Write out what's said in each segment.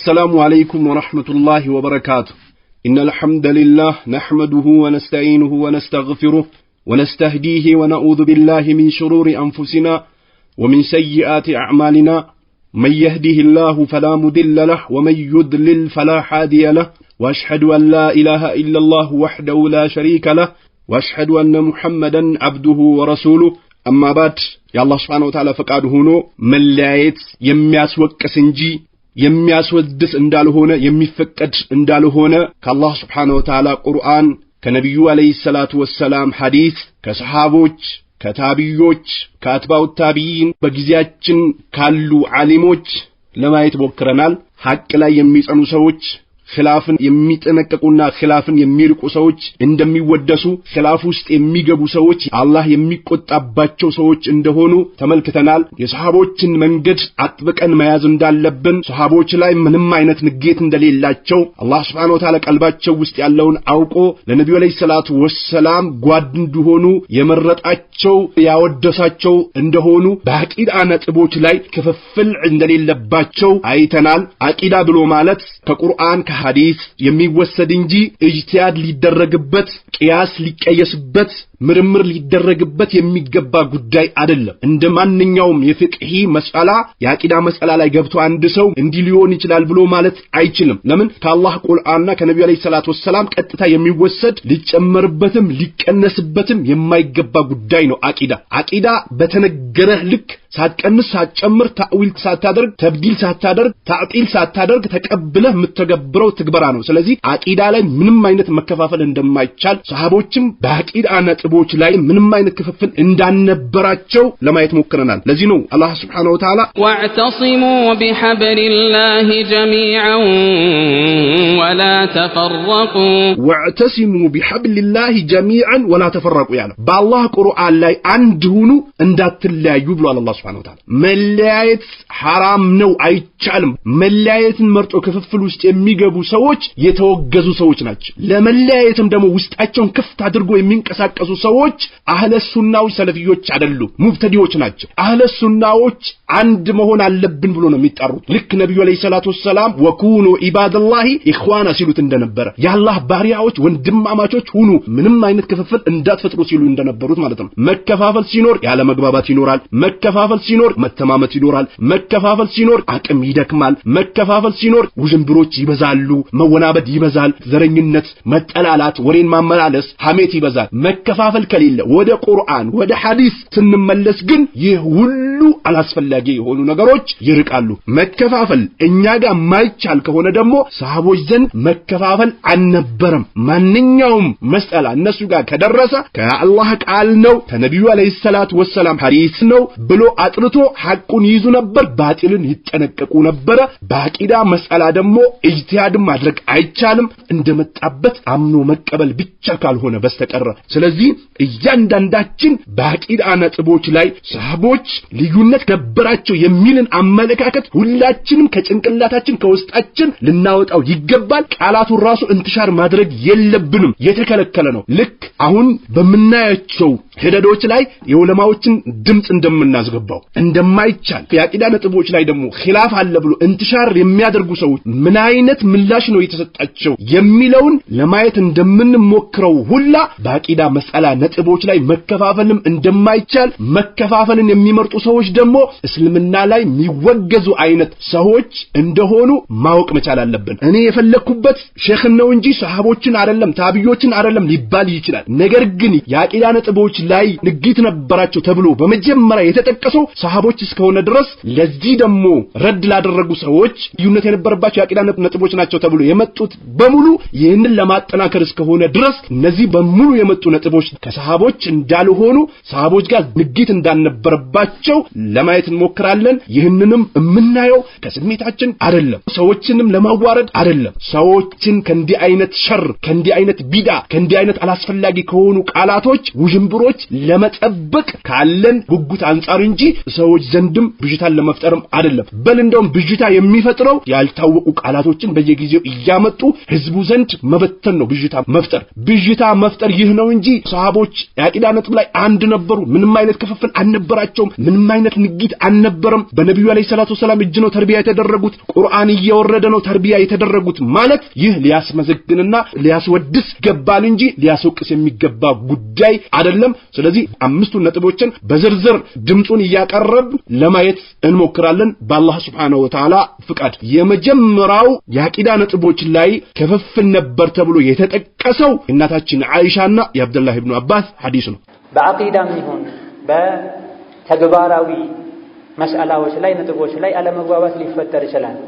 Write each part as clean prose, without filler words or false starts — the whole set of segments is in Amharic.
السلام عليكم ورحمة الله وبركاته. إن الحمد لله نحمده ونستعينه ونستغفره ونستهديه ونعوذ بالله من شرور أنفسنا ومن سيئات أعمالنا. من يهده الله فلا مضل له ومن يضلل فلا هادي له. وأشهد أن لا إله إلا الله وحده لا شريك له وأشهد أن محمدا عبده ورسوله. أما بعد يا الله سبحانه وتعالى فقاد هونو ملايت يمياسوكس እንጂ የሚያስወድስ እንዳልሆነ የሚፈቀድ እንዳልሆነ ከአላህ Subhanahu Wa Ta'ala ቁርአን ከነብዩ አለይሂ ሰላቱ ወሰለም ሐዲስ ከሰሃቦች ከታቢዮች ከአትባው ታቢይን በጊዜያችን ካሉ ዓሊሞች ለማየት ሞክረናል። ሐቅ ላይ የሚጸኑ ሰዎች ኺላፍን የሚጠነቀቁና ኺላፍን የሚርቁ ሰዎች እንደሚወደሱ ኺላፍ ውስጥ የሚገቡ ሰዎች አላህ የሚቆጣባቸው ሰዎች እንደሆኑ ተመልክተናል። የሰሃቦችን መንገድ አጥብቀን መያዝ እንዳለብን ሰሃቦች ላይ ምንም አይነት ንጌት እንደሌላቸው አላህ Subhanahu Wa Ta'ala ቀልባቸው ውስጥ ያለውን አውቆ ለነብዩ አለይሂ ሰላቱ ወሰለም ጓድ እንደሆኑ የመረጣቸው ያወደሳቸው እንደሆኑ በአቂዳ ነጥቦች ላይ ክፍፍል እንደሌለባቸው አይተናል። አቂዳ ብሎ ማለት ከቁርአን ሐዲስ የሚወሰድ እንጂ ኢጅቲሃድ ሊደረግበት ቂያስ ሊቀየስበት ምርምር ሊደረግበት የሚገባ ጉዳይ አይደለም። እንደማንኛውም የፍቅሂ መስአላ የአቂዳ መስአላ ላይ ገብቶ አንድ ሰው እንዲህ ሊሆን ይችላል ብሎ ማለት አይችልም። ለምን ከአላህ ቁርአንና ከነብዩ አለይሂ ሰላቱ ወሰለም ቀጥታ የሚወሰድ ሊጨመርበትም ሊቀነስበትም የማይገባ ጉዳይ ነው። አቂዳ በተነገረህ ልክ ሳትቀንስ ሳትጨምር ታዊል ሳታደርግ ተብዲል ሳታደርግ ታዕጢል ሳታደርግ ተቀብለህ የምትተገብረው ትግበራ ነው። ስለዚህ አቂዳ ላይ ምንም አይነት መከፋፈል እንደማይቻል ሰሃቦችም በአቂዳ ነጥቦች ላይ ምንም አይነት ክፍፍል እንዳልነበራቸው ለማየት ሞክረናል። ለዚህ ነው አላህ Subhanahu Wa Ta'ala ወዕተሲሙ ቢሐብሊላሂ ጀሚዓን ወላ ተፈረቁ ወዕተሲሙ ቢሐብሊላሂ ጀሚዓን ወላ ተፈረቁ ያለ በአላህ ቁርአን ላይ አንድ ሁኑ እንዳትለያዩ ብሏል አላህ Subhanahu Wa Ta'ala። መለያየት ሐራም ነው፣ አይቻልም። መለያየትን መርጦ ክፍፍል ውስጥ የሚገቡ ሰዎች የተወገዙ ሰዎች ናቸው። ለመለያየትም ደግሞ ውስጣቸውን ክፍት አድርጎ የሚንቀሳቀሱ ሰዎች አህለ ሱናዎች ሰለፊዮች አይደሉም፣ ሙብተዲዎች ናቸው። አህለ ሱናዎች አንድ መሆን አለብን ብሎ ነው የሚጣሩት። ልክ ነብዩ አለይሂ ሰላቱ ወሰለም ወኩኑ ኢባደላሂ ኢኽዋና ሲሉት እንደነበረ የአላህ ባሪያዎች ወንድማማቾች ሁኑ፣ ምንም አይነት ክፍፍል እንዳትፈጥሩ ሲሉ እንደነበሩት ማለት ነው። መከፋፈል ሲኖር ያለ መግባባት ይኖራል። መከፋፈል ሲኖር መተማመት ይኖራል። መከፋፈል ሲኖር አቅም ይደክማል። መከፋፈል ሲኖር ውዥንብሮች ይበዛሉ፣ መወናበድ ይበዛል፣ ዘረኝነት፣ መጠላላት፣ ወሬን ማመላለስ፣ ሐሜት ይበዛል። መከፋፈል ከሌለ ወደ ቁርአን ወደ ሐዲስ ስንመለስ ግን ይህ ሁሉ አላስፈላጊ የሆኑ ነገሮች ይርቃሉ። መከፋፈል እኛ ጋር ማይቻል ከሆነ ደግሞ ሰሃቦች ዘንድ መከፋፈል አልነበረም። ማንኛውም መስአላ እነሱ ጋር ከደረሰ ከአላህ ቃል ነው ከነብዩ አለይሂ ሰላቱ ወሰለም ሐዲስ ነው ብሎ አጥርቶ ሐቁን ይዙ ነበር፣ ባጢልን ይጠነቀቁ ነበር። በአቂዳ መስአላ ደግሞ ኢጅቲሃድ ማድረግ አይቻልም፣ እንደመጣበት አምኖ መቀበል ብቻ ካልሆነ በስተቀር። ስለዚህ እያንዳንዳችን በአቂዳ ነጥቦች ላይ ሰሃቦች ልዩነት ነበራቸው የሚልን አመለካከት ሁላችንም ከጭንቅላታችን ከውስጣችን ልናወጣው ይገባል። ቃላቱ ራሱ እንትሻር ማድረግ የለብንም፣ የተከለከለ ነው። ልክ አሁን በመናያቸው ሂደቶች ላይ የዑለማዎችን ድምጽ እንደምናስገባው እንደማይቻል የአቂዳ ነጥቦች ላይ ደግሞ ኺላፍ አለ ብሎ እንትሻር የሚያደርጉ ሰዎች ምን አይነት ምላሽ ነው የተሰጣቸው የሚለውን ለማየት እንደምንሞክረው ሁላ በአቂዳ መስአላ ነጥቦች ላይ መከፋፈልም እንደማይቻል መከፋፈልን የሚመርጡ ሰዎች ደግሞ እስልምና ላይ የሚወገዙ አይነት ሰዎች እንደሆኑ ማወቅ መቻል አለብን። እኔ የፈለኩበት ሼኽን ነው እንጂ ሰሃቦችን አይደለም ታቢዮችን አይደለም ሊባል ይችላል። ነገር ግን የአቂዳ ነጥቦች ላይ ንግት ነበራቸው ተብሎ በመጀመሪያ የተጠቀሰው ሰሃቦች እስከሆነ ድረስ ለዚህ ደግሞ ረድ ላደረጉ ሰዎች ልዩነት የነበረባቸው የአቂዳ ነጥቦች ናቸው ተብሎ የመጡት በሙሉ ይህንን ለማጠናከር እስከሆነ ድረስ እነዚህ በሙሉ የመጡ ነጥቦች ከሰሃቦች እንዳልሆኑ ሰሃቦች ጋር ንግት እንዳልነበረባቸው ለማየት እንሞክራለን። ይህንንም የምናየው ከስሜታችን አይደለም፣ ሰዎችንም ለማዋረድ አይደለም። ሰዎችን ከእንዲህ አይነት ሸር ከእንዲህ አይነት ቢዳ ከእንዲህ አይነት አላስፈላጊ ከሆኑ ቃላቶች ውዥንብሮች ነጥቦች ለመጠበቅ ካለን ጉጉት አንፃር እንጂ ሰዎች ዘንድም ብዥታን ለመፍጠርም አይደለም። በል እንደውም ብዥታ የሚፈጥረው ያልታወቁ ቃላቶችን በየጊዜው እያመጡ ህዝቡ ዘንድ መበተን ነው። ብዥታ መፍጠር ይህ ነው እንጂ ሰሃቦች የአቂዳ ነጥብ ላይ አንድ ነበሩ። ምንም አይነት ክፍፍል አልነበራቸውም። ምንም አይነት ንግድ አልነበረም። በነብዩ አለይሂ ሰላቱ ሰላም እጅ ነው ተርቢያ የተደረጉት። ቁርአን እየወረደ ነው ተርቢያ የተደረጉት ማለት ይህ ሊያስመዘግንና ሊያስወድስ ገባል እንጂ ሊያስወቅስ የሚገባ ጉዳይ አይደለም። ስለዚህ አምስቱ ነጥቦችን በዝርዝር ድምጹን እያቀረብ ለማየት እንሞክራለን በአላህ Subhanahu Wa Ta'ala ፍቃድ። የመጀመሪያው የአቂዳ ነጥቦች ላይ ክፍፍል ነበር ተብሎ የተጠቀሰው እናታችን አይሻና የአብዱላህ ኢብኑ አባስ ሐዲስ ነው። በአቂዳም ይሁን በተግባራዊ መስአላዎች ላይ ነጥቦች ላይ አለመግባባት ሊፈጠር ይችላል።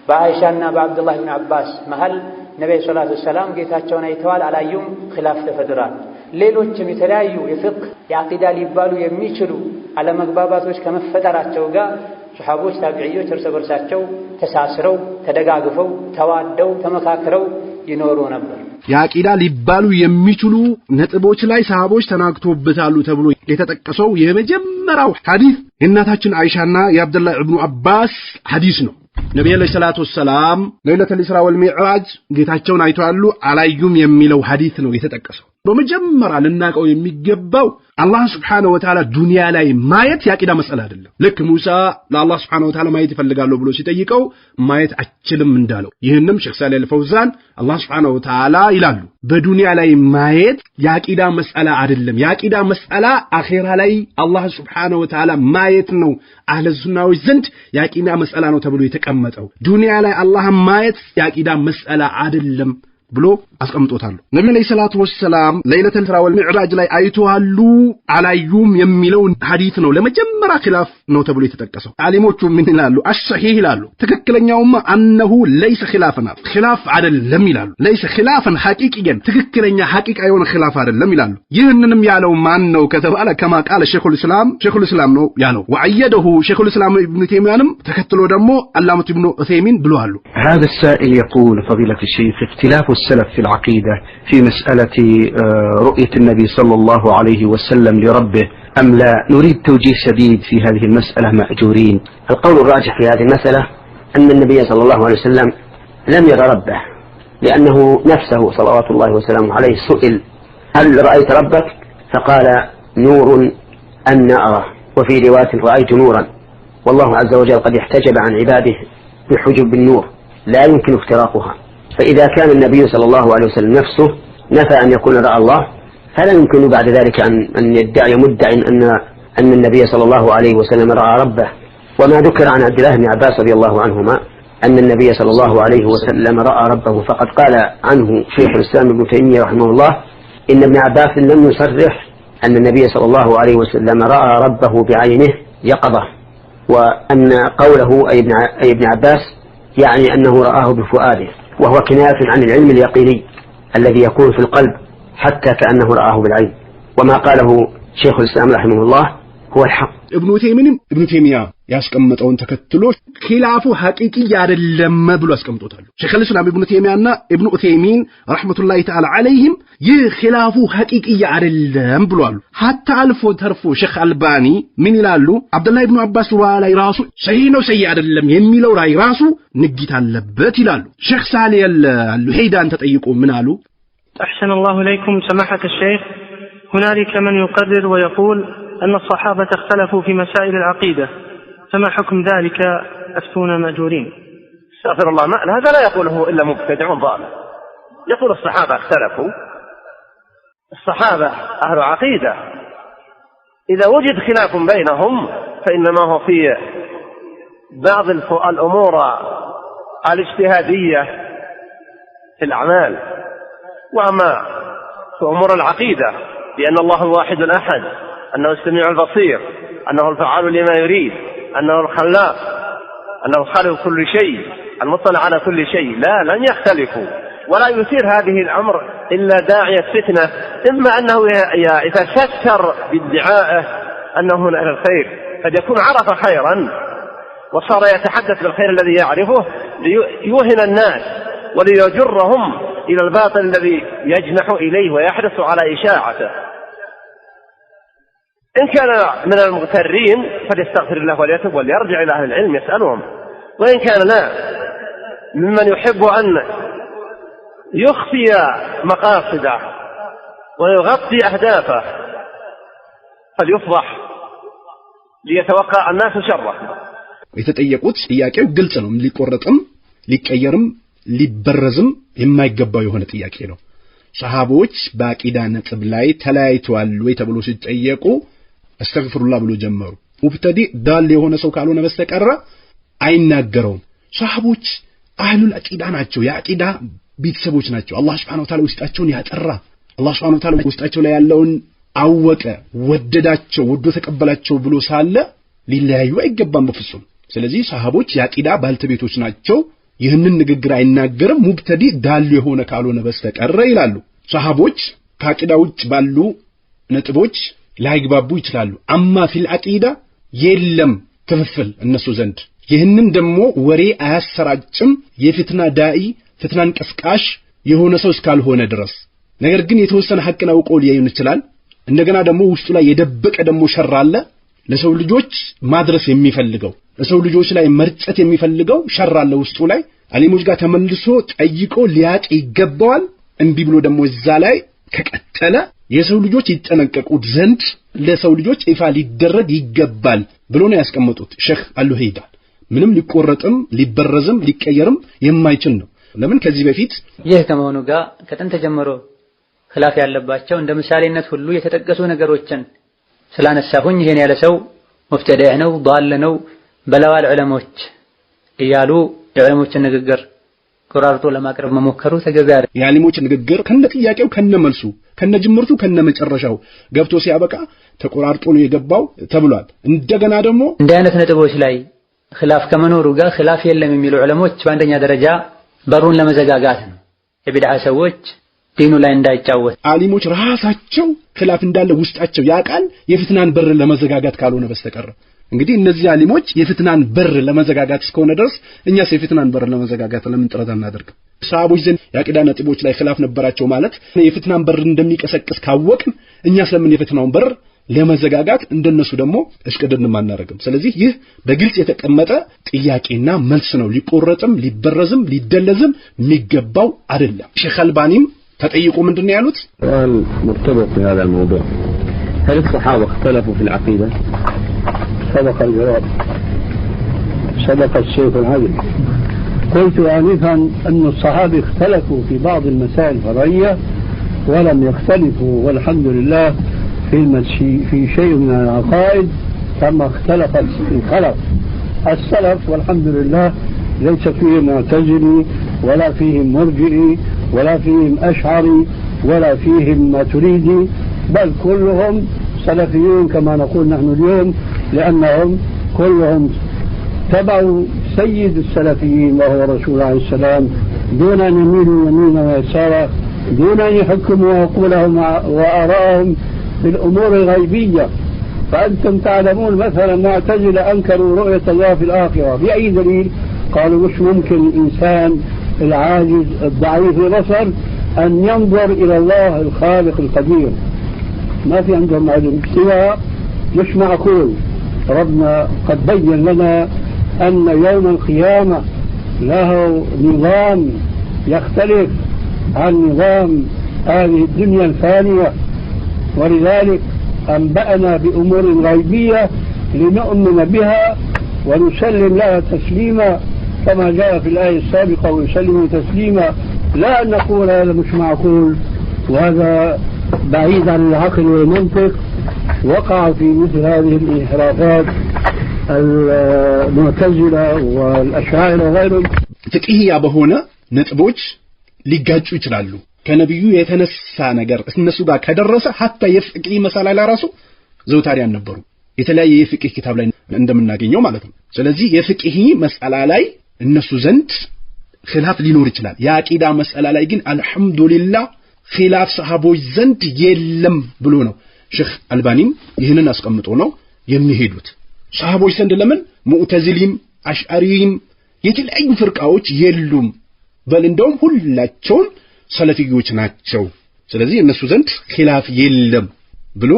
በአይሻና በአብዱላህ ኢብኑ አባስ መሃል ነብዩ ሰለላሁ ዐለይሂ ወሰለም ጌታቸውን አይተዋል አላዩም ኺላፍ ተፈጥሯል። ሌሎችም የተለያዩ የፍቅህ የአቂዳ ሊባሉ የሚችሉ አለመግባባቶች ከመፈጠራቸው ጋር ሱሐቦች ታቢዒዎች እርስ በርሳቸው ተሳስረው ተደጋግፈው ተዋደው ተመካክረው ይኖሩ ነበር። የአቂዳ ሊባሉ የሚችሉ ነጥቦች ላይ ሰሃቦች ተናግቶበታሉ ተብሎ የተጠቀሰው የመጀመሪያው ሐዲስ የእናታችን አይሻና የአብዱላህ ኢብኑ አባስ ሐዲስ ነው። ነብዩ አለይሂ ሰላቱ ወሰላም ለይለቱል ኢስራ ወል ሚዕራጅ ጌታቸውን አይተዋሉ አላዩም የሚለው ሐዲስ ነው የተጠቀሰው። በመጀመሪያ ልናቀው የሚገባው አላህ Subhanahu Wa Ta'ala ዱንያ ላይ ማየት ያቂዳ መስአላ አይደለም። ልክ ሙሳ ለአላህ Subhanahu Wa Ta'ala ማየት ይፈልጋሉ ብሎ ሲጠይቀው ማየት አችልም እንዳለው ይህንም ሼክ ሳሌህ አልፈውዛን አላህ Subhanahu Wa Ta'ala ይላሉ በዱንያ ላይ ማየት ያቂዳ መስአላ አይደለም። ያቂዳ መስአላ አኺራ ላይ አላህ Subhanahu Wa Ta'ala ማየት ነው። አህለ ሱናዎች ዘንድ ያቂዳ መስአላ ነው ተብሎ የተቀመጠው። ዱንያ ላይ አላህ ማየት ያቂዳ መስአላ አይደለም ብሎ አስቀምጦታል። ነብዩ አለይሂ ሰላቱ ወሰላም ለይለቱል ኢስራ ወል ሚዕራጅ ላይ አይተዋሉ አላዩም የሚለው ሐዲስ ነው ለመጀመሪያ ኺላፍ ነው ተብሎ የተጠቀሰው። ዓሊሞቹ ምን ይላሉ? አሽሂህ ይላሉ። ትክክለኛውማ አነሁ ለይሰ ኺላፍና ኺላፍ አይደለም ይላሉ። ለይሰ ኺላፍን ሐቂቂየን ትክክለኛ ሐቂቃ የሆነ ኺላፍ አይደለም ይላሉ። ይህንንም ያለው ማን ነው ከተባለ ከማ ቃለ ሼኹል ኢስላም ነው ያለው። ወአየደሁ ሼኹል ኢስላም ኢብኑ ተይሚያንም ተከትሎ ደግሞ አላማቱ ኢብኑ ዑሰይሚን ብለዋል። هذا السائل يقول فضيلة الشيخ اختلاف السلف في العقيدة في مسألة رؤية النبي صلى الله عليه وسلم لربه أم لا، نريد توجيه شديد في هذه المسألة مأجورين. القول الراجح في هذه المسألة أن النبي صلى الله عليه وسلم لم يرى ربه، لأنه نفسه صلوات الله وسلامه عليه سئل هل رأيت ربك؟ فقال نور أن أراه، وفي رواية رأيت نورا، والله عز وجل قد احتجب عن عباده بحجب النور لا يمكن اختراقها. فإذا كان النبي صلى الله عليه وسلم نفسه نفى أن يكون رأى الله، فلا يمكن بعد ذلك أن يدعي مدع أن النبي صلى الله عليه وسلم رأى ربه. وما ذكر عن عبد الله بن عباس رضي الله عنهما أن النبي صلى الله عليه وسلم رأى ربه، فقد قال عنه شيخ الإسلام ابن تيمية رحمه الله إن ابن عباس لم يصرح أن النبي صلى الله عليه وسلم رأى ربه بعينه يقظة، وأن قوله أي ابن عباس يعني أنه رآه بفؤاده، وهو كناية عن العلم اليقيني الذي يكون في القلب حتى كأنه رآه بالعين. وما قاله شيخ الإسلام رحمه الله هو الحق. ابن تيمية ያስቀመጠውን ተከትሎ ኺላፉ ሐቂቂ አይደለም ብሎ አስቀምጦታል። ሼክ الاسلام ابن تيمية ابن عثيمين ረህመቱላሂ ተዓላ ዐለይሂም ይህ ኺላፉ ሐቂቂ አይደለም ብሏል። ሐታ አልፎ ተርፎ ሼክ አልባኒ ምን ይላሉ? አብዱላህ ኢብኑ አባስ ላይ ራሱ ሰሂህ ነው ሰሂህ አይደለም የሚለው ላይ ራሱ ንግት አለበት ይላሉ። ሼክ ሳሌህ አልሁይዳን ተጠይቆ ምን አሉ? أحسن الله إليكم سماحة الشيخ، هنالك من يقرر ويقول أن الصحابة اختلفوا في مسائل العقيدة، فما حكم ذلك؟ أفتونا مأجورين. استغفر الله، هذا لا يقوله إلا مبتدع ضال. يقول الصحابة اختلفوا، الصحابة أهل عقيدة، إذا وجد خلاف بينهم فإنما هو في بعض الأمور الاجتهادية في الأعمال، وأما في أمور العقيدة بأن الله الواحد الأحد، أنه السميع البصير، أنه الفعال لما يريد، أنه الخلاق، أنه خالق كل شيء، المطلع على كل شيء، لن يختلفوا، ولا يثير هذه الأمر إلا داعي الفتنة، إما أنه يتستر بادعائه أنه من أهل الخير، قد يكون عرف خيرا وصار يتحدث بالخير الذي يعرفه ليوهن الناس وليجرهم إلى الباطل الذي يجنح إليه ويحرص على إشاعته. إن كان من المغترين فليستغفر الله وليتوب وليرجع إلى أهل العلم يسألهم، وإن كان لا ممن يحب أن يخفي مقاصده ويغطي أهدافه فليفضح ليتوقع الناس شره. የተጠየቁት ጥያቄው ግልጽ ነው። ሊቆረጥም ሊቀየርም ሊበረዝም የማይገባው የሆነ ጥያቄ ነው። ሰሃቦች በአቂዳ ነጥብ ላይ ተለያይተዋል ወይ ተብሎ ሲጠየቁ አስተግፍሩላህ ብሎ ጀመሩ። ሙብተዲ ዳል የሆነ ሰው ካልሆነ በስተቀር አይናገረውም። ሰሃቦች አህሉል አቂዳ ናቸው። የአቂዳ ቤተሰቦች ናቸው። አላህ Subhanahu Wa Ta'ala ውስጣቸውን ያጠራ። አላህ Subhanahu Wa Ta'ala ውስጣቸው ላይ ያለውን አወቀ፣ ወደዳቸው፣ ወዶ ተቀበላቸው ብሎ ሳለ ሊለያዩ አይገባም በፍጹም። ስለዚህ ሰሃቦች የአቂዳ ባልተቤቶች ናቸው። ይህንን ንግግር አይናገርም ሙብተዲ ዳል የሆነ ካልሆነ በስተቀር ይላሉ። ሰሃቦች ከአቂዳ ውጭ ባሉ ነጥቦች ላይግባቡ ይችላሉ። አማ ፊል አቂዳ የለም ክፍፍል እነሱ ዘንድ። ይህንን ደግሞ ወሬ አያሰራጭም የፍትና ዳኢ ፍትናን ቀስቃሽ የሆነ ሰው እስካልሆነ ድረስ። ነገር ግን የተወሰነ ሐቅን አውቆ ሊያዩን ይችላል። እንደገና ደግሞ ውስጡ ላይ የደበቀ ደግሞ ሸር አለ። ለሰው ልጆች ማድረስ የሚፈልገው ለሰው ልጆች ላይ መርጨት የሚፈልገው ሸር አለ ውስጡ ላይ። አሊሞች ጋር ተመልሶ ጠይቆ ሊያቅ ይገባዋል። እንቢ ብሎ ደግሞ እዛ ላይ ከቀጠለ የሰው ልጆች ይጠነቀቁት ዘንድ ለሰው ልጆች ይፋ ሊደረግ ይገባል ብሎ ነው ያስቀመጡት ሼክ አልሁይዳ። ምንም ሊቆረጥም ሊበረዝም ሊቀየርም የማይችል ነው። ለምን ከዚህ በፊት ይህ ከመሆኑ ጋር ከጥንት ጀምሮ ኺላፍ ያለባቸው እንደ ምሳሌነት ሁሉ የተጠቀሱ ነገሮችን ስላነሳሁኝ ይሄን ያለ ሰው ሙብተዲዕ ነው ዳል ነው በለዋል ዑለሞች እያሉ የዑለሞችን ንግግር ቆራርጦ ለማቅረብ መሞከሩ ተገቢ አይደለም። የዓሊሞች ንግግር ከነ ጥያቄው ከነ መልሱ ከነ ጅምርቱ ከነ መጨረሻው ገብቶ ሲያበቃ ተቆራርጦ ነው የገባው ተብሏል። እንደገና ደግሞ እንደ አይነት ነጥቦች ላይ ኺላፍ ከመኖሩ ጋር ኺላፍ የለም የሚሉ ዑለሞች በአንደኛ ደረጃ በሩን ለመዘጋጋት ነው። የቢድዓ ሰዎች ዲኑ ላይ እንዳይጫወት ዓሊሞች ራሳቸው ኺላፍ እንዳለ ውስጣቸው ያቃል የፍትናን በር ለመዘጋጋት ካልሆነ በስተቀር። እንግዲህ እነዚህ ዓሊሞች የፍትናን በር ለመዘጋጋት እስከሆነ ድረስ እኛስ የፍትናን በር ለመዘጋጋት ለምን ጥረት አናደርግም? ሰሃቦች ዘንድ የአቂዳ ነጥቦች ላይ ኺላፍ ነበራቸው ማለት የፍትናን በር እንደሚቀሰቅስ ካወቅን እኛስ ለምን የፍትናውን በር ለመዘጋጋት እንደነሱ ደግሞ እሽቅድድም አናደርግም? ስለዚህ ይህ በግልጽ የተቀመጠ ጥያቄና መልስ ነው። ሊቆረጥም ሊበረዝም ሊደለዝም የሚገባው አይደለም። ሼክ አልባኒም ተጠይቁ ምንድነው ያሉት? سؤال مرتبط بهذا الموضوع. هل الصحابة اختلفوا في العقيدة؟ سبق الجواب. سبق الشيخ العدل. قلت آنفا أن الصحابة اختلفوا في بعض المسائل الفرعية ولم يختلفوا والحمد لله في شيء من العقائد كما اختلف الخلف. السلف والحمد لله ليس فيهم معتزلي ولا فيهم مرجئي ولا فيهم أشعري ولا فيهم ماتريدي بل كلهم سلفيون كما نقول نحن اليوم لأنهم كلهم تبعوا سيد السلفيين وهو رسول الله عليه السلام دون أن يميلوا يمينا ويسارا دون أن يحكموا عقولهم وآراءهم بالأمور الغيبية. فأنتم تعلمون مثلا معتزلة أنكروا رؤية الله في الآخرة بأي دليل؟ قالوا مش ممكن الإنسان العاجز الضعيف البصر أن ينظر إلى الله الخالق القدير. ما في عندهم علم سوى مش معقول. ربنا قد بين لنا أن يوم القيامة له نظام يختلف عن نظام هذه الدنيا الفانية ولذلك أنبأنا بأمور غيبية لنؤمن بها ونسلم لها تسليما كما جاء في الآية السابقة ويسلموا تسليما لا أن نقول هذا مش معقول وهذا بعيد عن العقل والمنطق. وقع في مثل هذه الانحرافات المعتزلة والأشاعرة وغيرهم. فقهية بهنا ነጥቦች ሊጋጩ ይችላሉ። ከነብዩ የተነሳ ነገር እነሱ ጋር ከደረሰ hatta የፍቅህ መሳላ ላይ ራሱ ዘውታሪያን ነበሩ። የተለያየ የፍቅህ ኪታብ ላይ እንደምናገኘው ማለት ነው። ስለዚህ የፍቅህ መሳላ ላይ እነሱ ዘንድ ኺላፍ ሊኖር ይችላል። የአቂዳ መሳላ ላይ ግን አልহামዱሊላህ ኺላፍ ሰሃቦች ዘንድ የለም ብሎ ነው ሼክ አልባኒም ይህንን አስቀምጦ ነው የሚሄዱት። ሰሃቦች ዘንድ ለምን ሙዕተዚሊም አሽዓሪም የተለያዩ ፍርቃዎች የሉም በል እንደውም ሁላቸውም ሰለፊዮች ናቸው። ስለዚህ እነሱ ዘንድ ኺላፍ የለም ብሎ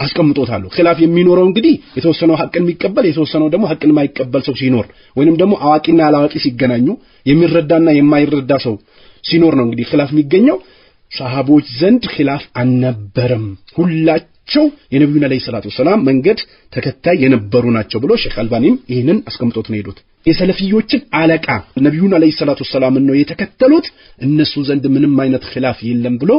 አስቀምጦታል። ኺላፍ የሚኖረው እንግዲህ የተወሰነው ሐቅን የሚቀበል የተወሰነው ደግሞ ሐቅን የማይቀበል ሰው ሲኖር ወይንም ደግሞ አዋቂና ያላዋቂ ሲገናኙ የሚረዳና የማይረዳ ሰው ሲኖር ነው እንግዲህ ኺላፍ የሚገኘው። ሰሃቦች ዘንድ ኺላፍ አልነበረም። ሁላቸው የነብዩን አለይሂ ሰላቱ ሰላም መንገድ ተከታይ የነበሩ ናቸው ብሎ ሼክ አልባኒም ይህንን አስቀምጦት ነው ሄዱት። የሰለፊዮችን አለቃ ነብዩን አለይሂ ሰላቱ ሰላም ነው የተከተሉት። እነሱ ዘንድ ምንም አይነት ኺላፍ የለም ብሎ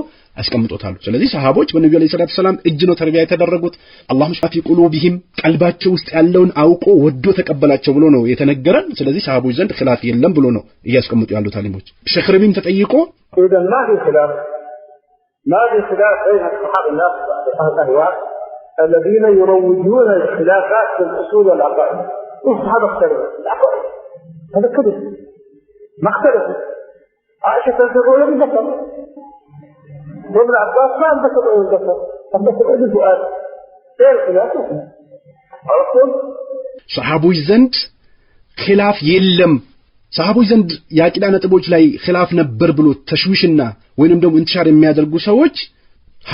አስቀምጦታል። ስለዚህ ሰሃቦች በነብዩ አለይሂ ሰላቱ ሰላም እጅ ነው ተርቢያ የተደረጉት። አላሁ ሸፊ ቁሉብሂም ቀልባቸው ውስጥ ያለውን አውቆ ወዶ ተቀበላቸው ብሎ ነው የተነገረን። ስለዚህ ሰሃቦች ዘንድ ኺላፍ የለም ብሎ ነው እያስቀምጡ ያሉት አሊሞች። ሼክ ረቢም ተጠይቆ إذا ما في خلاف بين الصحابة الناس الأهواء الذين يروجون الخلافات في الأصول والعقائد. الصحابة اختلفوا العقائد، هذا كذب، ما اختلفوا. عائشة تقول بالبصر، وابن عباس ما انبصر بالبصر، انبصر بالفؤاد. ايه الخلاف؟ عرفتم؟ ሰሃቦች ዘንድ ኺላፍ የለም። ሰሃቦች ዘንድ ያቂዳ ነጥቦች ላይ ኺላፍ ነበር ብሎ ተሽዊሽና ወይንም ደግሞ እንትሻር የሚያደርጉ ሰዎች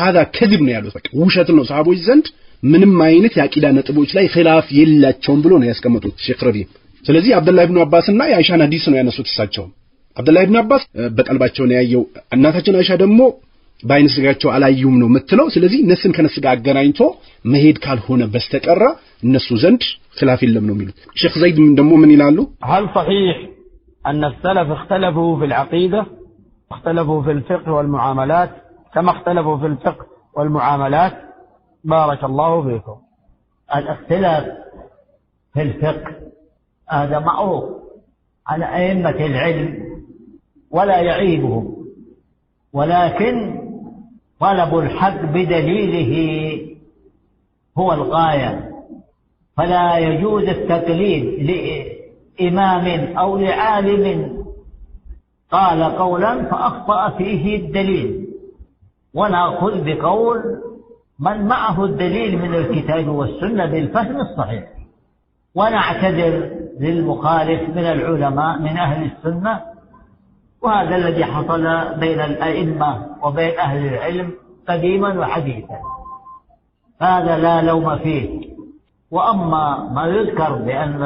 هذا كذب ነው ያሉት። በቃ ውሸት ነው። ሰሃቦች ዘንድ ምንም አይነት ያቂዳ ነጥቦች ላይ ኺላፍ የላቸውም ብሎ ነው ያስቀመጡት ሼክ ረቢ። ስለዚህ አብዱላህ ኢብኑ አባስና የአይሻን ሐዲስ ነው ያነሱት እሳቸው። አብዱላህ ኢብኑ አባስ በቀልባቸው ነው ያየው፣ እናታችን አይሻ ደግሞ በአይነ ስጋቸው አላዩም ነው የምትለው። ስለዚህ ነስን ከነስ ጋር አገናኝቶ መሄድ ካልሆነ በስተቀር እነሱ ዘንድ ኺላፍ የለም ነው የሚሉት። ሼክ ዘይድ ደግሞ ምን ይላሉ? هل صحيح أن السلف اختلفوا في العقيدة واختلفوا في الفقه والمعاملات كما اختلفوا في الفقه والمعاملات؟ بارك الله فيكم. الاختلاف في الفقه هذا معروف على أئمة العلم ولا يعيبهم، ولكن طلب الحق بدليله هو الغاية، فلا يجوز التقليد لإمام أو لعالم قال قولا فأخطأ فيه الدليل، ونأخذ بقول من معه الدليل من الكتاب والسنة بالفهم الصحيح، ونعتذر للمخالف من العلماء من أهل السنة. وهذا الذي حصل بين الأئمة وبين أهل العلم قديما وحديثا، هذا لا لوم فيه. وأما ما يذكر بأن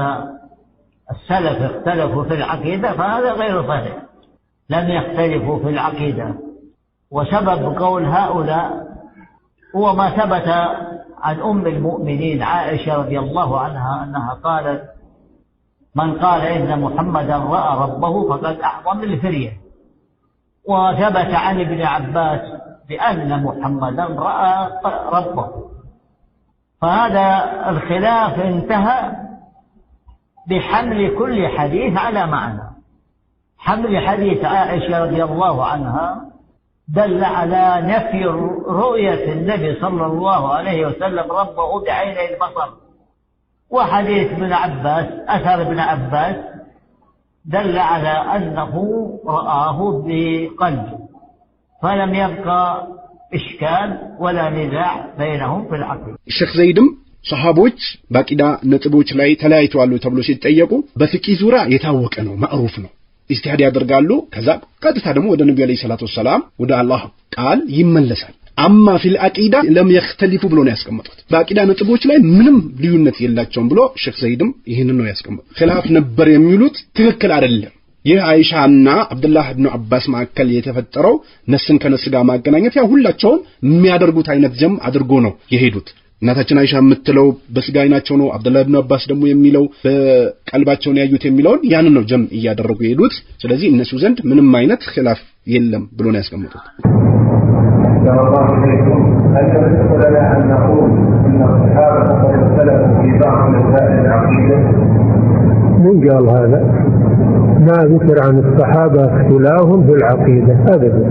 السلف اختلفوا في العقيدة فهذا غير صحيح، لم يختلفوا في العقيدة. وسبب قول هؤلاء هو ما ثبت عن أم المؤمنين عائشة رضي الله عنها أنها قالت: من قال إن محمدا رأى ربه فقد أعظم الفرية. وثبت عن ابن عباس بأن محمدا رأى ربه. فهذا الخلاف انتهى بحمل كل حديث على معنى. حمل حديث عائشة رضي الله عنها دل على نفي رؤية النبي صلى الله عليه وسلم ربه بعيني البصر، وحديث ابن عباس أثر ابن عباس دل على أنه رآه بقلبه، فلم يبقى إشكال ولا نزاع بينهم في العقيدة. الشيخ زيدم ሰሃቦች በአቂዳ ነጥቦች ላይ ተለያይተዋል ተብሎ ሲጠየቁ በፍቂህ ዙሪያ የታወቀ ነው፣ ማዕሩፍ ነው። ኢስቲሃድ ያደርጋሉ። ከዛ ቀጥታ ደግሞ ወደ ነብዩ አለይሂ ሰላቱ ሰላም ወደ አላህ ቃል ይመለሳል። አማ ፊል አቂዳ ለም يختلفوا ብሎ ነው ያስቀመጡት። በአቂዳ ነጥቦች ላይ ምንም ልዩነት የላቸውም ብሎ ሼክ ዘይድም ይህንን ነው ያስቀመጡት። ኺላፍ ነበር የሚሉት ትክክል አይደለም። ይህ አይሻና አብዱላህ ኢብኑ አባስ መካከል የተፈጠረው ነስን ከነስ ጋር ማገናኘት ያው ሁላቸውም የሚያደርጉት አይነት ጀም አድርጎ ነው የሄዱት። እናታችን አይሻ የምትለው በስጋ አይናቸው ነው፣ አብዱላህ ኢብኑ አባስ ደግሞ የሚለው በቀልባቸው ነው ያዩት የሚለውን ያንን ነው ጀም እያደረጉ የሄዱት። ስለዚህ እነሱ ዘንድ ምንም አይነት ኺላፍ የለም ብሎ ነው ያስቀመጡት። من قال هذا؟ ما ذكر عن الصحابة اختلاف في العقيدة أبدا،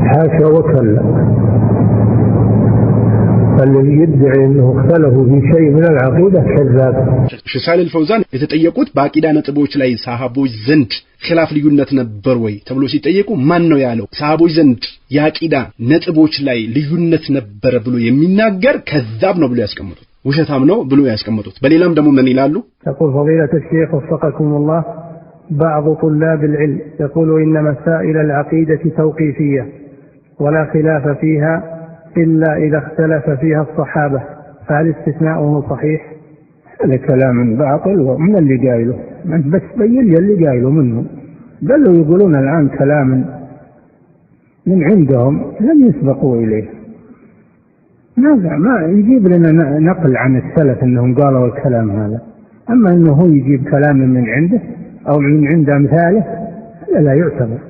حاشا وكلا. الذي يدعي انه اختلفوا في شيء من العقيده كذاب. ሼህ ሳሊህ አልፈውዛን የተጠየቁት በአቂዳ ነጥቦች ላይ ሰሃቦች ዘንድ ኺላፍ ልዩነት ነበር ወይ ተብሎ ሲጠየቁ ማን ነው ያለው? ሰሃቦች ዘንድ የአቂዳ ነጥቦች ላይ ልዩነት ነበር ብሎ የሚናገር ከዛብ ነው ብሎ ያስቀምጡት፣ ውሸታም ነው ብሎ ያስቀምጡት። በሌላም ደግሞ ምን ይላሉ? يقول فضيلة الشيخ وفقكم الله بعض طلاب العلم يقول إن مسائل العقيدة توقيفية ولا خلاف فيها إلا إذا اختلف فيها الصحابة، فهل استثناؤه صحيح؟ هذا كلام باطل ومن اللي قايله، بس بين لي اللي قايله منه. بل يقولون الآن كلام من عندهم لم يسبقوا إليه. ما يجيب لنا نقل عن السلف أنهم قالوا الكلام هذا، أما أنه هو يجيب كلام من عنده أو من عند أمثاله لا يعتبر.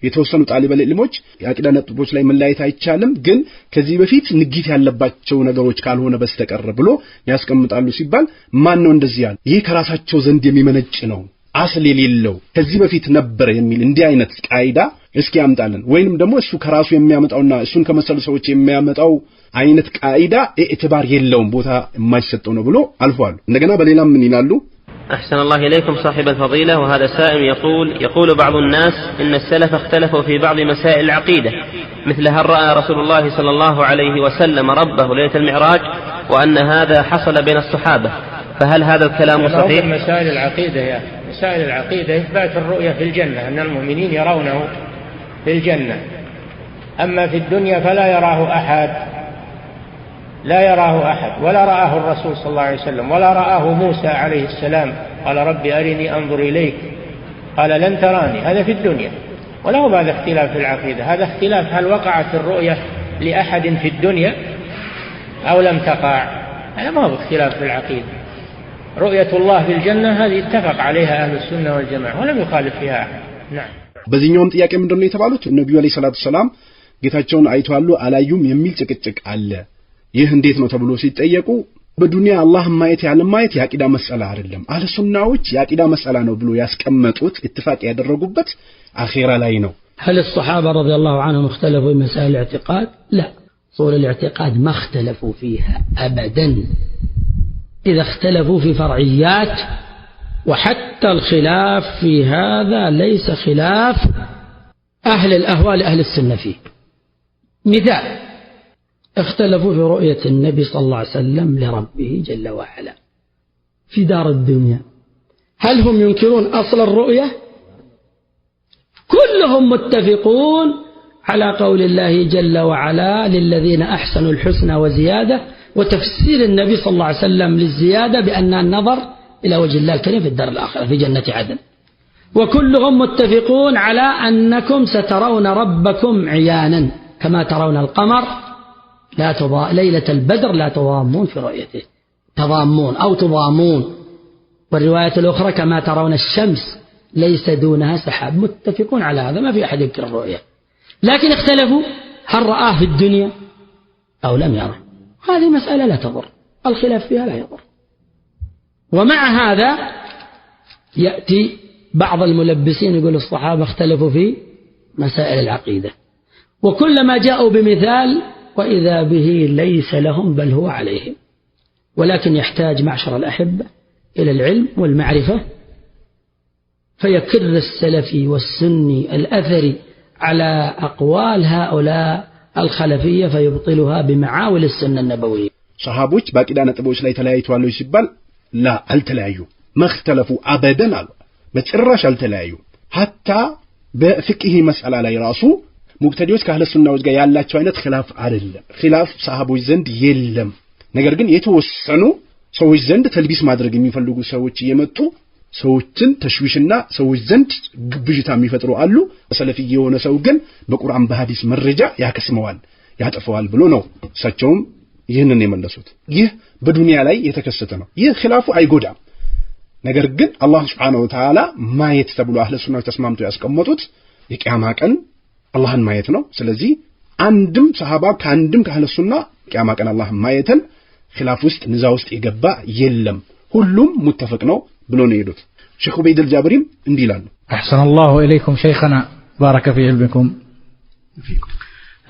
የተወሰኑ ጣሊበ ልሞች የአቂዳ ነጥቦች ላይ መለያየት አይቻልም፣ ግን ከዚህ በፊት ንግት ያለባቸው ነገሮች ካልሆነ በስተቀር ብሎ ያስቀምጣሉ ሲባል ማን ነው እንደዚህ ያለ? ይሄ ከራሳቸው ዘንድ የሚመነጭ ነው፣ አስል የሌለው ከዚህ በፊት ነበር የሚል እንዲህ አይነት ቃይዳ እስኪ ያምጣልን። ወይንም ደግሞ እሱ ከራሱ የሚያመጣውና እሱን ከመሰሉ ሰዎች የሚያመጣው አይነት ቃይዳ ኢዕትባር የለውም፣ ቦታ የማይሰጠው ነው ብሎ አልፏል። እንደገና በሌላም ምን ይላሉ? أحسن الله إليكم صاحب الفضيلة. وهذا سائل يقول بعض الناس إن السلف اختلفوا في بعض مسائل العقيدة، مثل هل رأى رسول الله صلى الله عليه وسلم ربه ليلة المعراج، وأن هذا حصل بين الصحابة، فهل هذا الكلام صحيح؟ مسائل العقيدة يا مسائل العقيدة إثبات الرؤية في الجنة، أن المؤمنين يرونه في الجنة، أما في الدنيا فلا يراه أحد، لا يراه أحد، ولا رآه الرسول صلى الله عليه وسلم، ولا رآه موسى عليه السلام قال رب أرني أنظر إليك قال لن تراني، هذا في الدنيا. وله هذا اختلاف في العقيدة، هذا اختلاف هل وقعت الرؤية لأحد في الدنيا أو لم تقع، هذا ما هو اختلاف في العقيدة. رؤية الله في الجنة هذه اتفق عليها أهل السنة والجماعة ولم يخالف فيها أحد. نعم. በዚህኛውም ጥያቄ ምንድነው የተባሉት? ነብዩ አለይሂ ሰላቱ ሰላም ጌታቸውን አይተዋሉ አላዩም የሚል ጭቅጭቅ አለ። ይህ እንዴት ነው ተብሎ ሲጠየቁ በዱንያ አላህ ማየት ያለ ማየት ያቂዳ መስአላ አይደለም፣ አለ ሱናዎች ያቂዳ መስአላ ነው ብሎ ያስቀመጡት ኢትፋቅ ያደረጉበት አኺራ ላይ ነው። هل الصحابة رضي الله عنهم اختلفوا في مسائل الاعتقاد؟ لا، صور الاعتقاد ما اختلفوا فيها أبدا. إذا اختلفوا في فرعيات، وحتى الخلاف في هذا ليس خلاف أهل الأهواء لأهل السنة فيه. مثال: اختلفوا في رؤية النبي صلى الله عليه وسلم لربه جل وعلا في دار الدنيا، هل هم ينكرون أصل الرؤية؟ كلهم متفقون على قول الله جل وعلا للذين أحسنوا الحسنى وزيادة، وتفسير النبي صلى الله عليه وسلم للزيادة بأن النظر إلى وجه الله الكريم في الدار الآخرة في جنة عدن. وكلهم متفقون على أنكم سترون ربكم عيانا كما ترون القمر ليلة البدر لا تضامون في رؤيته، تضامون أو تضامون. والرواية الأخرى كما ترون الشمس ليس دونها سحاب. متفقون على هذا، ما في أحد ينكر الرؤية، لكن اختلفوا هل رآه في الدنيا أو لم يره. هذه مسألة لا تضر، الخلاف فيها لا يضر. ومع هذا يأتي بعض الملبسين يقول الصحابة اختلفوا في مسائل العقيدة، وكلما جاءوا بمثال وإذا به ليس لهم بل هو عليهم. ولكن يحتاج معشر الأحبة إلى العلم والمعرفة، فيكر السلفي والسني الأثري على أقوال هؤلاء الخلفية فيبطلها بمعاول السنة النبوية. صحابوች ባቂዳ ነጥቦች ላይ ተለያይተዋል ሲባል ላ አልተለያዩ መختلፉ አበደን አሉ በጭራሽ አልተለያዩ። hatta በፍቅህ መስአላ ላይ ራሱ ሙብተዲዎች ከአህለ ሱናዎች ጋር ያላቸው አይነት ኺላፍ አይደለም። ኺላፍ ሰሃቦች ዘንድ የለም። ነገር ግን የተወሰኑ ሰዎች ዘንድ ተልቢስ ማድረግ የሚፈልጉ ሰዎች እየመጡ ሰዎችን ተሽዊሽና ሰዎች ዘንድ ግብጅታ የሚፈጥሩ አሉ። ሰለፊ የሆነ ሰው ግን በቁርአን በሐዲስ መረጃ ያከስመዋል ያጠፈዋል ብሎ ነው እሳቸውም ይህንን የመለሱት። ይህ በዱንያ ላይ የተከሰተ ነው። ይህ ኺላፉ አይጎዳም። ነገር ግን አላህ Subhanahu Wa Ta'ala ማየት ተብሎ አህለ ሱናዎች ተስማምተው ያስቀመጡት የቂያማ ቀን አላህን ማየት ነው። ስለዚህ አንድም ሰሃባ ከአንድም ከአህለ ሱና ቂያማ ቀን አላህን ማየትን ኺላፍ ውስጥ ንዛ ውስጥ የገባ የለም፣ ሁሉም ሙተፈቅ ነው ብሎ ነው የሄዱት። ሼክ ዑበይድ አልጃብሪም እንዲህ ይላሉ። أحسن الله إليكم شيخنا، بارك في علمكم.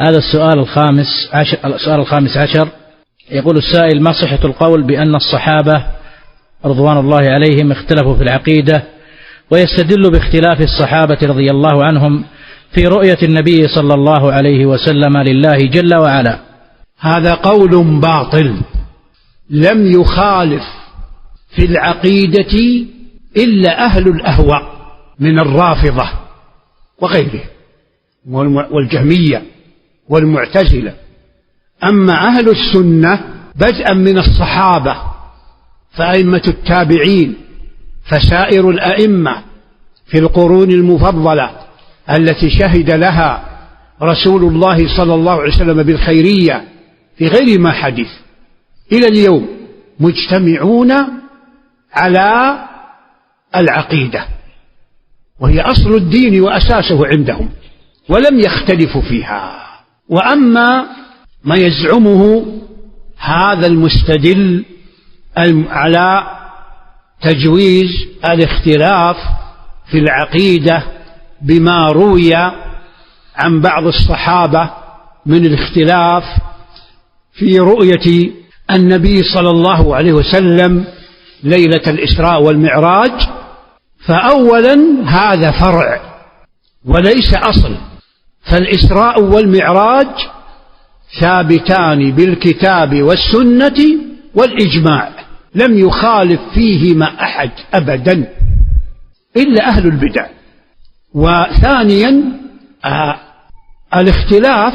هذا السؤال الخامس عشر يقول السائل: ما صحة القول بأن الصحابة رضوان الله عليهم اختلفوا في العقيدة، ويستدل باختلاف الصحابة رضي الله عنهم في رؤية النبي صلى الله عليه وسلم لله جل وعلا؟ هذا قول باطل، لم يخالف في العقيدة إلا أهل الأهواء من الرافضة وغيره والجهمية والمعتزلة أما أهل السنة بدءا من الصحابة فأئمة التابعين فسائر الأئمة في القرون المفضلة التي شهد لها رسول الله صلى الله عليه وسلم بالخيرية في غير ما حديث إلى اليوم مجتمعون على العقيدة، وهي أصل الدين وأساسه عندهم، ولم يختلفوا فيها. وأما ما يزعمه هذا المستدل على تجويز الاختلاف في العقيدة بما روي عن بعض الصحابة من الاختلاف في رؤية النبي صلى الله عليه وسلم ليلة الإسراء والمعراج، فأولا هذا فرع وليس أصل، فالإسراء والمعراج ثابتان بالكتاب والسنة والإجماع، لم يخالف فيهما أحد أبدا إلا أهل البدع. وثانيا الاختلاف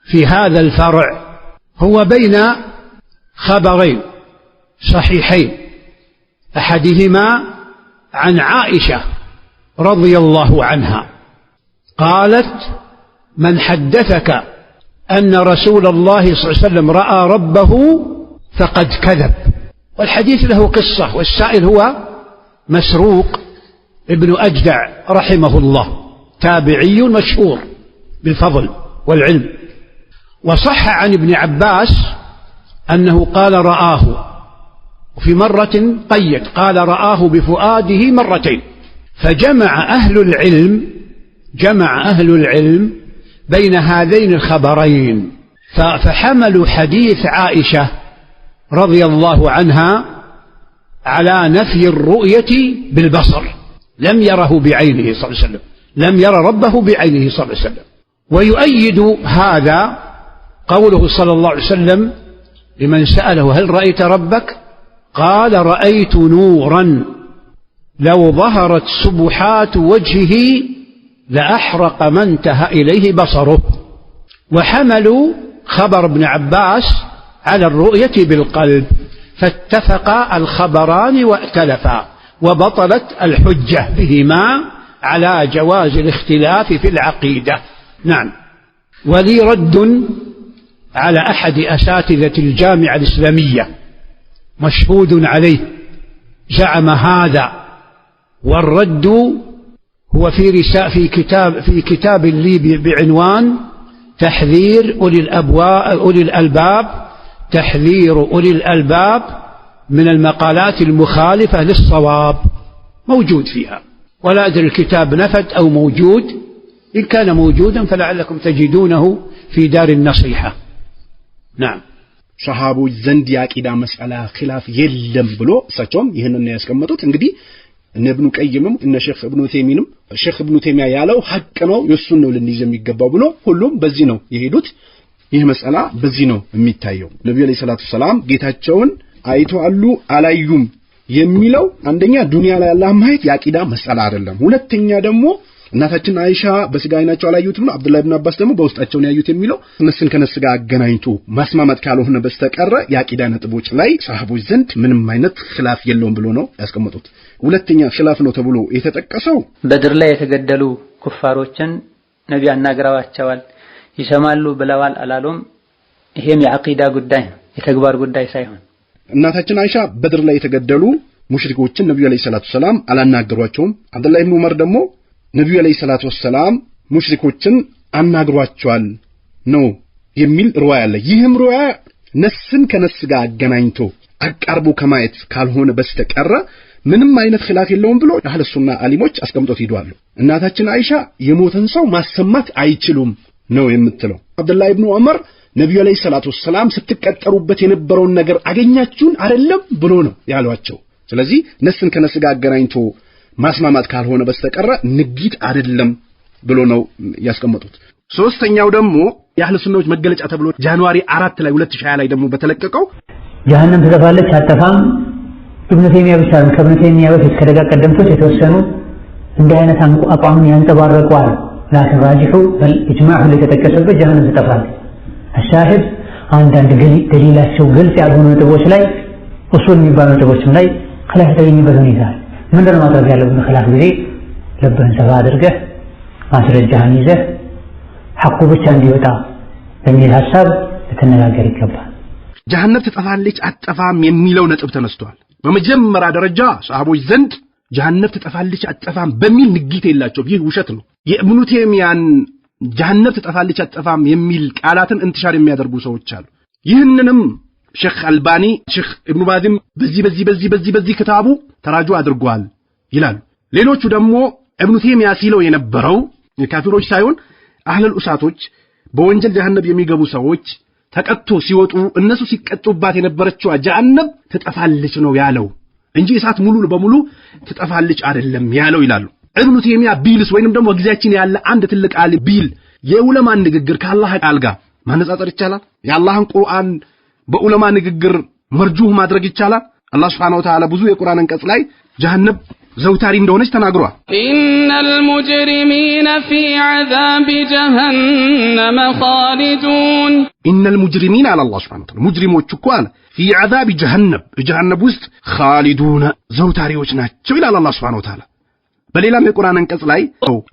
في هذا الفرع هو بين خبرين صحيحين، أحدهما عن عائشة رضي الله عنها قالت: من حدثك أن رسول الله صلى الله عليه وسلم رأى ربه فقد كذب. والحديث له قصة، والسائل هو مسروق ابن أجدع رحمه الله، تابعي مشهور بالفضل والعلم. وصح عن ابن عباس أنه قال رآه، وفي مرة قيد قال رآه بفؤاده مرتين. فجمع أهل العلم بين هذين الخبرين، فحملوا حديث عائشة رضي الله عنها على نفي الرؤية بالبصر، لم يره بعينه صلى الله عليه وسلم، لم ير ربه بعينه صلى الله عليه وسلم. ويؤيد هذا قوله صلى الله عليه وسلم لمن سأله: هل رأيت ربك؟ قال: رأيت نورا لو ظهرت سبحات وجهه لأحرق ما انتهى إليه بصره. وحملوا خبر ابن عباس على الرؤية بالقلب، فاتفقا الخبران وائتلفا، وبطلت الحجة بهما على جواز الاختلاف في العقيدة. نعم. ولي رد على أحد أساتذة الجامعة الإسلامية مشهود عليه، زعم هذا، والرد هو في كتاب لي بعنوان تحذير أولي الألباب، تحذير أولي الألباب من المقالات المخالفة للصواب، موجود فيها، ولا أدري الكتاب نفد أو موجود، إن كان موجودا فلعلكم تجدونه في دار النصيحة. نعم. صحابو زند ያቂዳ መስአላ ኺላፍ የለም ብሎ እሳቸውም ይሄንን ነው ያስቀመጡት። እንግዲህ እነ ኢብኑ ቀይምም እነ ሼክ ኢብኑ ተይሚያ ያለው ሐቅ ነው፣ የሱን ነው ልንይዝ የሚገባው ብሎ ሁሉም በዚህ ነው የሄዱት። ይህ መስአላ በዚህ ነው የሚታየው። ነብዩ ሰለላሁ ዐለይሂ ወሰለም ጌታቸውን አይተዋሉ አላዩም የሚለው አንደኛ ዱንያ ላይ አላህ ማየት ያቂዳ መስአላ አይደለም። ሁለተኛ ደግሞ እናታችን አይሻ በስጋ አይናቸው አላዩት ነው፣ አብዱላህ ኢብኑ አባስ ደግሞ በውስጣቸው ነው ያዩት የሚለው ነስን ከነስ ጋር አገናኝቶ ማስማማት ካልሆነ በስተቀር ያቂዳ ነጥቦች ላይ ሰሃቦች ዘንድ ምንም አይነት ኺላፍ የለውም ብሎ ነው ያስቀመጡት። ሁለተኛ ኺላፍ ነው ተብሎ የተጠቀሰው በድር ላይ የተገደሉ ኩፋሮችን ነብይ አናግረዋቸዋል፣ ይሰማሉ ብለዋል አላሉም። ይሄም የአቂዳ ጉዳይ ነው፣ የተግባር ጉዳይ ሳይሆን። እናታችን አይሻ በድር ላይ የተገደሉ ሙሽሪኮችን ነብዩ ሰለላሁ ዐለይሂ ወሰለም አላናገሯቸውም። አብዱላህ ኢብኑ ዑመር ደግሞ ነብዩ ሰለላሁ ዐለይሂ ወሰለም ሙሽሪኮችን አናግሯቸዋል ነው የሚል ሩዋያ አለ። ይህም ሩዋያ ነስን ከነስ ጋር አገናኝቶ አቃርቦ ከማየት ካልሆነ በስተቀር ምንም አይነት ኺላፍ የለውም ብሎ አህለ ሱና አሊሞች አስቀምጦት ይዷሉ። እናታችን አይሻ የሞተን ሰው ማሰማት አይችሉም ነው የምትለው። አብዱላህ ኢብኑ ዑመር ነብዩ ሰለላሁ ዐለይሂ ወሰለም ስትቀጠሩበት የነበረውን ነገር አገኛችሁን አይደለም ብሎ ነው ያሏቸው። ስለዚህ ነስን ከነስ ጋር አገናኝቶ ማስማማት ካልሆነ በስተቀር ንግድ አይደለም ብሎ ነው ያስቀመጡት። ሶስተኛው ደግሞ የአህለ ሱናዎች መገለጫ ተብሎ ጃንዋሪ 4 ላይ 2020 ላይ ደግሞ በተለቀቀው ጀሃነም ትጠፋለች አጠፋም ኢብኑ ተይሚያ ብቻ ነው። ከኢብኑ ተይሚያ በፊት ከደጋ ቀደምቶች የተወሰኑ እንዲህ አይነት አቋምን ያንጸባረቁ አሉ። ላኪን ራጂሑ በልኢጅማዕ ላይ የተጠቀሰበት ጀሃነም ትጠፋለች الشاهد አንዳንድ ደሊላቸው ግልጽ ያልሆኑ ነጥቦች ላይ ኡሱል የሚባሉ ነጥቦችም ላይ ኺላፍ የተገኘበት ሁኔታ አለ። ምንድነው ማድረግ ያለብን? ኺላፍ ጊዜ ልብህን ሰፋ አድርገህ ማስረጃህን ይዘህ ሐቁ ብቻ እንዲወጣ በሚል ሐሳብ ልትነጋገር ይገባል። ጀሃነም ትጠፋለች አትጠፋም የሚለው ነጥብ ተነስቷል። በመጀመሪያ ደረጃ ሰሃቦች ዘንድ ጀሃነም ትጠፋለች አትጠፋም በሚል ንግግር የላቸውም። ይህ ውሸት ነው። የኢብኑ ተይሚያን ጀሃነም ትጠፋለች አትጠፋም የሚል ቃላትን እንትሻር የሚያደርጉ ሰዎች አሉ። ይህንንም ሼክ አልባኒ ሼክ ኢብኑ ባዝም በዚህ ክታቡ ተራጁ አድርጓል ይላሉ። ሌሎቹ ደግሞ ኢብኑ ተይሚያ ሲለው የነበረው የካፊሮች ሳይሆን አህለል ኡሳቶች በወንጀል ጀሃነም የሚገቡ ሰዎች ተቀጥቶ ሲወጡ እነሱ ሲቀጡባት የነበረችው ጀሃነም ትጠፋለች ነው ያለው እንጂ እሳት ሙሉ በሙሉ ትጠፋለች አይደለም ያለው ይላሉ። ኢብኑ ተይሚያ ቢልስ ወይንም ደግሞ ግዚያችን ያለ አንድ ትልቅ ዓሊም ቢል የዑለማ ንግግር ከአላህ ቃል ጋር ማነጻጸር ይቻላል? የአላህን ቁርአን በዑለማ ንግግር መርጁህ ማድረግ ይቻላል? አላህ Subhanahu Wa Ta'ala ብዙ የቁርአን አንቀጽ ላይ ጀሃነም ዘውታሪ እንደሆነች ተናግሯል። ኢነል ሙጅሪሚነ ፊ ዐዛብ ጀሃነም ኻሊዱን ኢነል ሙጅሪሚነ አለ አላህ Subhanahu Wa Ta'ala ሙጅሪሞች እኮ አለ ፊ ዐዛብ ጀሃነም ውስጥ ኻሊዱን ዘውታሪዎች ናቸው ይላል አላህ Subhanahu Wa Ta'ala። በሌላም የቁርአን አንቀጽ ላይ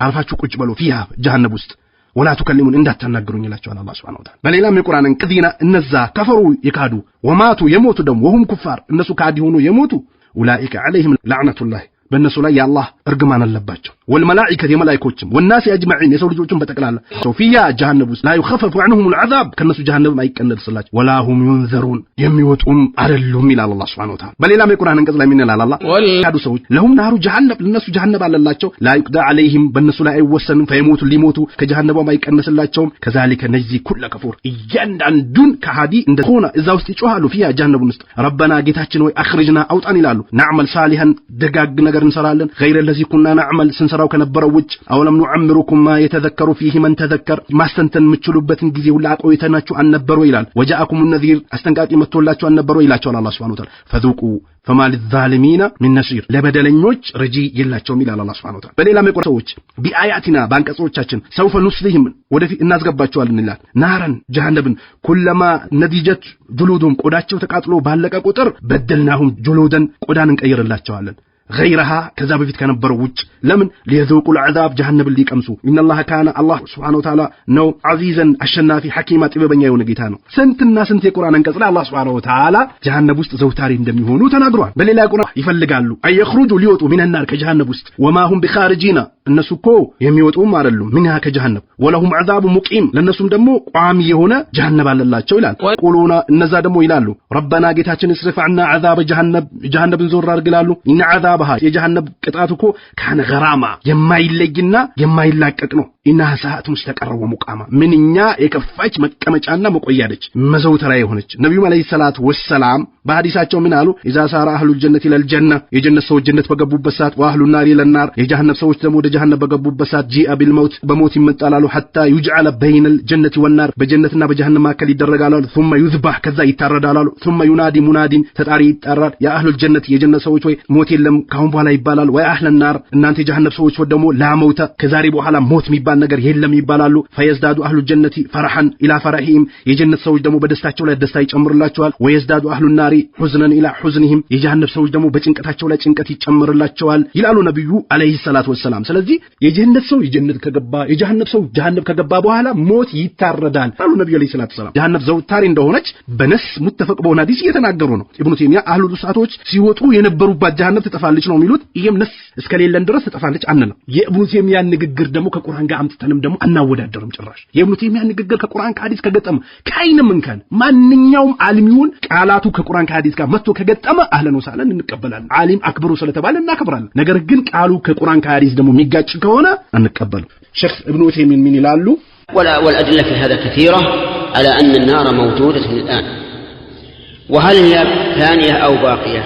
አልፋችሁ ቁጭ በሉ ፊሃ ጀሃነም ውስጥ ወላ ተከልሙን እንዳትናገሩኝ ይላቸዋል አላህ Subhanahu Wa Ta'ala። በሌላም የቁርአን አንቀጽ እነዛ ከፈሩ የካዱ ወማቱ የሞቱ ደግሞ ወሁም ኩፋር እነሱ ካዲ ሆኖ የሞቱ ኡላኢከ ዐለይሂም ለዕነቱላህ በእነሱ ላይ የአላህ እርግማን አለባቸው። ወልመላኢከት የመላእክቶችም ወናስ አጅመዒን የሰው ልጆችም በጠቅላላ ሶፊያ ጀሃነም ውስጥ ላ ይخفف عنهم العذاب ከነሱ ጀሃነም አይቀነስላቸው ወላ ሁም ينذرون የሚወጡም አይደሉም ይላል አላህ Subhanahu Wa Ta'ala። በሌላም የቁርአን አንቀጽ ላይ ምን ይላል አላህ? ወላዱ ሰዎች ለሁም ናሩ ጀሃነም ለነሱ ጀሃነም አለላቸው ላ ይቅዳ عليهم በእነሱ ላይ አይወሰንም ፈይሞቱ ሊሞቱ ከጀሃነም አይቀነስላቸውም ከዛሊከ ነጂ ኩለ ከፉር እያንዳንዱን ከሃዲ እንደሆነ እዛ ውስጥ ይጮሃሉ ፊያ ጀሃነም ውስጥ ረበና ጌታችን ወይ አኽርጅና አውጣን ይላሉ ናዕመል ሳሊሃን ደጋግ ነገር እንሰራለን غير الذي كنا نعمل ስንሰራው ከነበረው ውጭ አውለም ኑዕምሩኩም ማ የተዘከሩ فيه من ተዘከር ማስተንተን የምትችሉበትን ጊዜ ሁሉ አቆይተናችሁ አልነበረ ይላል። ወጃአኩም النذير አስጠንቃቂ መጥቶላችሁ አልነበረ ይላቸዋል አላህ Subhanahu Wa Ta'ala። فذوقوا فما للظالمين من نصير ለበደለኞች ረጂ የላቸውም ይላል አላህ Subhanahu Wa Ta'ala። በሌላም የቁርአን ሰዎች ቢአያቲና ባንቀጾቻችን ሰውፈ ኑስሊህም ወደፊት እናስገባቸዋለን ይላል ናረን ጀሃነምን ኩለማ ነዲጀት ጁሉዱም ቆዳቸው ተቃጥሎ ባለቀ ቁጥር በደልናሁም ጁሉደን ቆዳን እንቀይርላቸዋለን غيرها كذا بفيت كان بروج لمن ليذوقوا العذاب جهنم اللي قمسوا ان الله كان الله سبحانه وتعالى نو عزيزا الشنافي حكيما ጥበበኛ የሆነ ጌታ ነው። ስንትና ስንት የቁርአን አንቀጽ ላይ አላህ Subhanahu Wa Ta'ala ጀሃነም ውስጥ ዘውታሪ እንደሚሆኑ ተናግሯል። በሌላ ቁርአን ይፈልጋሉ አይخرጁ ሊወጡ من النار ከጀሃነም ውስጥ وما هم بخارجين እነሱ እኮ የሚወጡም አይደሉም منها ከጀሃነም ولهم عذاب مقيم ለነሱም ደግሞ ቋሚ የሆነ ጀሃነም አለላቸው ይላል። ቁሉና እነዛ ደግሞ ይላሉ ረበና ጌታችን እስረፍ عنا عذاب ጀሃነምን ዞር አድርግላሉ إن عذابها የጀሃነም ቅጣቱ እኮ ካነ ገራማ የማይለይና የማይላቀቅ ነው። ኢነሃ ሰዓት ሙስተቀረ ወሙቃማ ምንኛ የከፋች መቀመጫና መቆያለች መዘውተሪያ የሆነች ነብዩ አለይሂ ሰላቱ ወሰላም በሐዲሳቸው ምን አሉ? ኢዛ ሳራ አህሉል ጀነቲ ለልጀና የጀነት ሰዎች ጀነት በገቡበት ሰዓት ወአህሉን ናሪ ለናር የጀሃነም ሰዎች ደግሞ ወደ ጀሃነም በገቡበት ሰዓት ጂአ ቢልመውት በሞት ይመጣላሉ ሐታ ይጅዓለ በይነል ጀነቲ ወናር በጀነትና በጀሃነም መካከል ይደረጋሉ ثم يذبح ከዛ ይታረዳሉ ثم ينادي منادين ተጣሪ ይጣራል ያ አህሉል ጀነት የጀነት ሰዎች ወይ ሞት የለም ካሁን በኋላ ይባላል ወይ አህለን ናር እናንተ የጀሃነም ሰዎች ደግሞ ላመውታ ከዛሬ በኋላ ሞት የሚባል ነገር የለም ይባላሉ ፈየዝዳዱ አህሉል ጀነቲ ፈርሐን ኢላ ፈርሂም የጀነት ሰዎች ደግሞ በደስታቸው ላይ ደስታ ይጨምርላቸዋል ወየዝዳዱ አህሉን ናሪ ሁዝነን ኢላ ሁዝኒሂም የጀሃነም ሰዎች ደግሞ በጭንቀታቸው ላይ ጭንቀት ይጨምርላቸዋል ይላሉ ነብዩ አለይሂ ሰላቱ ወሰላም። ስለዚህ የጀነት ሰው የጀነት ከገባ የጀሃነም ሰው ጀሃነም ከገባ በኋላ ሞት ይታረዳል አሉ ነብዩ አለይሂ ሰላቱ ወሰላም። ጀሃነም ዘውታሪ እንደሆነች በነስ ሙተፈቅ በሆነ ሐዲስ እየተናገሩ ነው። ኢብኑ ተይሚያ አህሉ ዱሳቶች ሲወጡ የነበሩባት ጀሃነም ትጠፋለች ነው የሚሉት። ይሄም ነስ እስከሌለን ድረስ ትጠፋለች አንልም። የኢብኑ ተይሚያ ንግግር ደግሞ ከቁርአን ጋር አምጥተንም ደግሞ አናወዳደርም ጭራሽ። የኢብኑ ተይሚያ ንግግር ከቁርአን ከሐዲስ ከገጠመ ካይንም እንከን ማንኛውም ዓሊሚውን ቃላቱ ከቁርአን ከሐዲስ ጋር መጥቶ ከገጠመ አህለን ወሰለን እንቀበላለን። ዓሊም አክብሩ ስለተባለ እናከብራለን። ነገር ግን ቃሉ ከቁርአን ከሐዲስ ደግሞ የሚጋጭ ከሆነ አንቀበልም። ሼክ ኢብኑ ተይሚያ ምን ይላሉ? والأدلة في هذا كثيرة على أن النار موجودة الآن. وهل هي ثانية أو باقية؟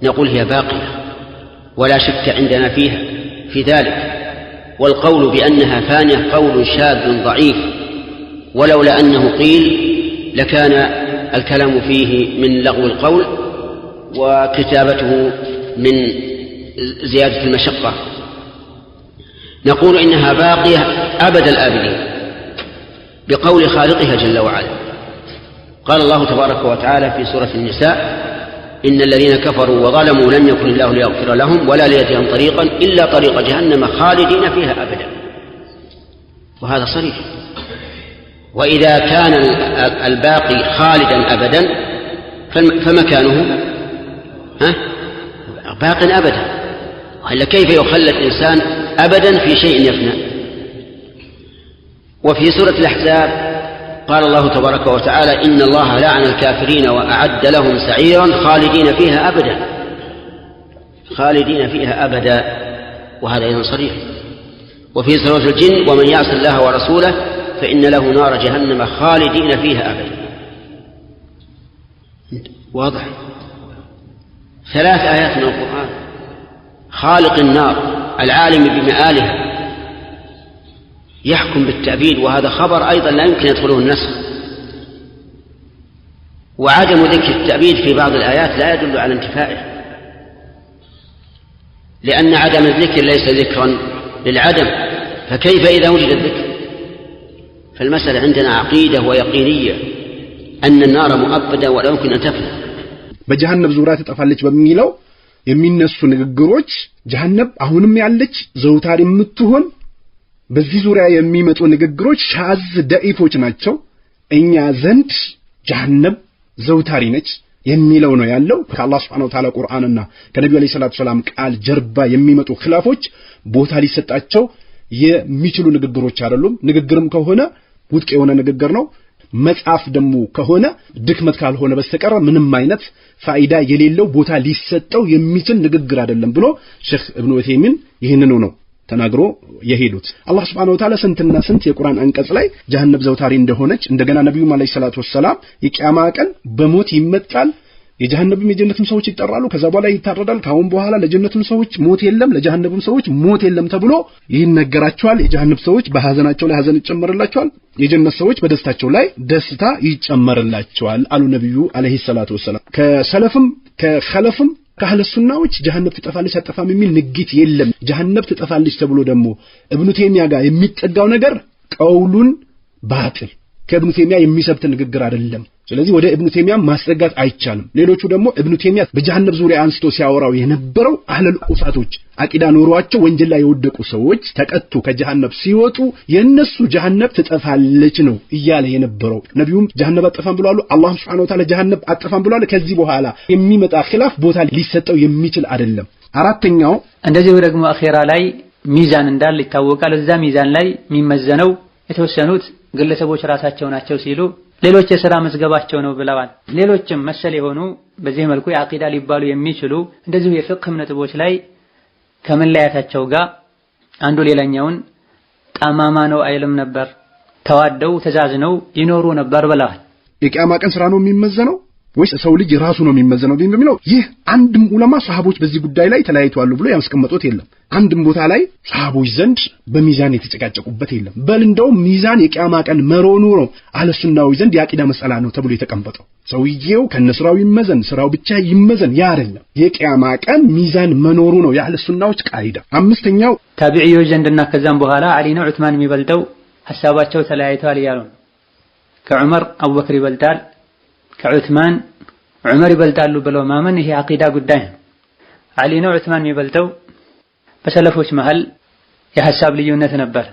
نقول هي باقية ولا شك عندنا فيها في ذلك. والقول بأنها ثانية قول شاذ ضعيف ولولا أنه قيل لكان الكلام فيه من لغو القول وكتابته من زيادة المشقة. نقول إنها باقية أبد الآبدين بقول خالقها جل وعلا. قال الله تبارك وتعالى في سورة النساء: إن الذين كفروا وظلموا لم يكن الله ليغفر لهم ولا ليهديهم طريقا إلا طريق جهنم خالدين فيها أبدا. وهذا صريح. وإذا كان الباقي خالدا أبدا فمكانه باق أبدا، وإلا كيف يخلد الإنسان أبدا في شيء يفنى؟ وفي سورة الأحزاب قال الله تبارك وتعالى: إن الله لعن الكافرين وأعد لهم سعيرا خالدين فيها أبدا. خالدين فيها أبدا، وهذا أيضا صريح. وفي سورة الجن: ومن يعص الله ورسوله فإن له نار جهنم خالدين فيها أبدا. واضح. 3 آيات من القرآن. خالق النار العالم بمآلها يحكم بالتأبيد، وهذا خبر أيضا لا يمكن يدخله النسخ. وعدم ذكر التأبيد في بعض الآيات لا يدل على انتفائه، لأن عدم الذكر ليس ذكرا للعدم، فكيف إذا وجد الذكر؟ فالمسألة عندنا عقيدة ويقينية أن النار مؤبدة ولا يمكن أن تفنى. በጀሃነም ዙሪያ ተጠፋለች በሚለው የሚነሱ ንግግሮች ጀሃነም አሁንም ያለች ዘውታሪ የምትሆን በዚህ ዙሪያ የሚመጡ ንግግሮች ሻዝ ደኢፎች ናቸው። እኛ ዘንድ ጀሃነም ዘውታሪ ነች የሚለው ነው ያለው። ከአላህ Subhanahu Wa Ta'ala ቁርአንና ከነብዩ አለይሂ ሰላቱ ሰላም ቃል ጀርባ የሚመጡ ኺላፎች ቦታ ሊሰጣቸው የሚችሉ ንግግሮች አይደሉም። ንግግርም ከሆነ ውድቅ የሆነ ንግግር ነው። መጽሐፍ ደግሞ ከሆነ ድክመት ካልሆነ በስተቀር ምንም አይነት ፋይዳ የሌለው ቦታ ሊሰጠው የሚችል ንግግር አይደለም ብሎ ሼክ ኢብኑ ዑሰይሚን ይህንኑ ነው ተናግሮ የሄዱት። አላህ Subhanahu Wa Ta'ala ስንትና ስንት የቁርአን አንቀጽ ላይ ጀሃነም ዘውታሪ እንደሆነች እንደገና ነብዩ አለይሂ ሰላቱ ሰላም የቂያማ ቀን በሞት ይመጣል፣ የጀሃነምም የጀነትም ሰዎች ይጠራሉ፣ ከዛ በኋላ ይታረዳል፣ ካሁን በኋላ ለጀነትም ሰዎች ሞት የለም ለጀሃነምም ሰዎች ሞት የለም ተብሎ ይነገራቸዋል። የጀሃነም ሰዎች በሐዘናቸው ላይ ሐዘን ይጨመርላቸዋል፣ የጀነት ሰዎች በደስታቸው ላይ ደስታ ይጨመርላቸዋል አሉ ነብዩ አለይሂ ሰላቱ ሰላም። ከሰለፍም ከኸለፍም ከአህለ ሱናዎች ጀሃነም ትጠፋለች አጠፋም የሚል ንግት የለም። ጀሃነም ትጠፋለች ተብሎ ደግሞ ኢብኑ ተይሚያ ጋር የሚጠጋው ነገር ቀውሉን ባጥል ከኢብኑ ተይሚያ የሚሰብት ንግግር አይደለም። ስለዚህ ወደ ኢብኑ ተይሚያ ማስጠጋት አይቻልም። ሌሎቹ ደግሞ ኢብኑ ተይሚያ በጀሃነም ዙሪያ አንስቶ ሲያወራው የነበረው አህለል ኡሳቶች አቂዳ ኖሯቸው ወንጀል ላይ የወደቁ ሰዎች ተቀጡ ከጀሃነም ሲወጡ የነሱ ጀሃነም ትጠፋለች ነው እያለ የነበረው። ነብዩም ጀሃነም አጠፋም ብለዋል፣ አላህ Subhanahu Wa Ta'ala ጀሃነም አጠፋም ብለዋል። ከዚህ በኋላ የሚመጣ ኺላፍ ቦታ ሊሰጠው የሚችል አይደለም። አራተኛው እንደዚሁ ደግሞ አኺራ ላይ ሚዛን እንዳለ ይታወቃል። እዛ ሚዛን ላይ የሚመዘነው የተወሰኑት ግለሰቦች ራሳቸው ናቸው ሲሉ ሌሎች የሥራ መዝገባቸው ነው ብለዋል። ሌሎችም መሰል የሆኑ በዚህ መልኩ የአቂዳ ሊባሉ የሚችሉ እንደዚሁ የፍቅህ ነጥቦች ላይ ከመለያታቸው ጋር አንዱ ሌላኛውን ጠማማ ነው አይልም ነበር፣ ተዋደው ተዛዝነው ይኖሩ ነበር ብለዋል። የቂያማ ቀን ስራ ነው የሚመዘነው ወይስ ሰው ልጅ ራሱ ነው የሚመዘነው በሚለው ይህ አንድም ዑለማ ሰሃቦች በዚህ ጉዳይ ላይ ተለያይተዋል ብሎ ያስቀመጡት የለም። አንድም ቦታ ላይ ሰሃቦች ዘንድ በሚዛን የተጨቃጨቁበት የለም። በል እንደው ሚዛን የቂያማ ቀን መሮኑ ነው አህለ ሱናዊ ዘንድ የአቂዳ መስአላ ነው ተብሎ የተቀመጠው። ሰውየው ከነስራው ይመዘን ስራው ብቻ ይመዘን ያ አይደለም። የቂያማ ቀን ሚዛን መኖሩ ነው የአህለ ሱናዎች ቃይዳ። አምስተኛው ታቢዒዎች ዘንድና ከዛም በኋላ አሊ ነው ዑስማን የሚበልጠው ሐሳባቸው ተለያይተዋል እያሉ ነው። ከዑመር አቡበክር ይበልጣል፣ ከዑስማን ዑመር ይበልጣሉ ብለው ማመን ይሄ አቂዳ ጉዳይ ነው። አሊ ነው ዑስማን የሚበልጠው በሰለፎች መሃል የሐሳብ ልዩነት ነበር።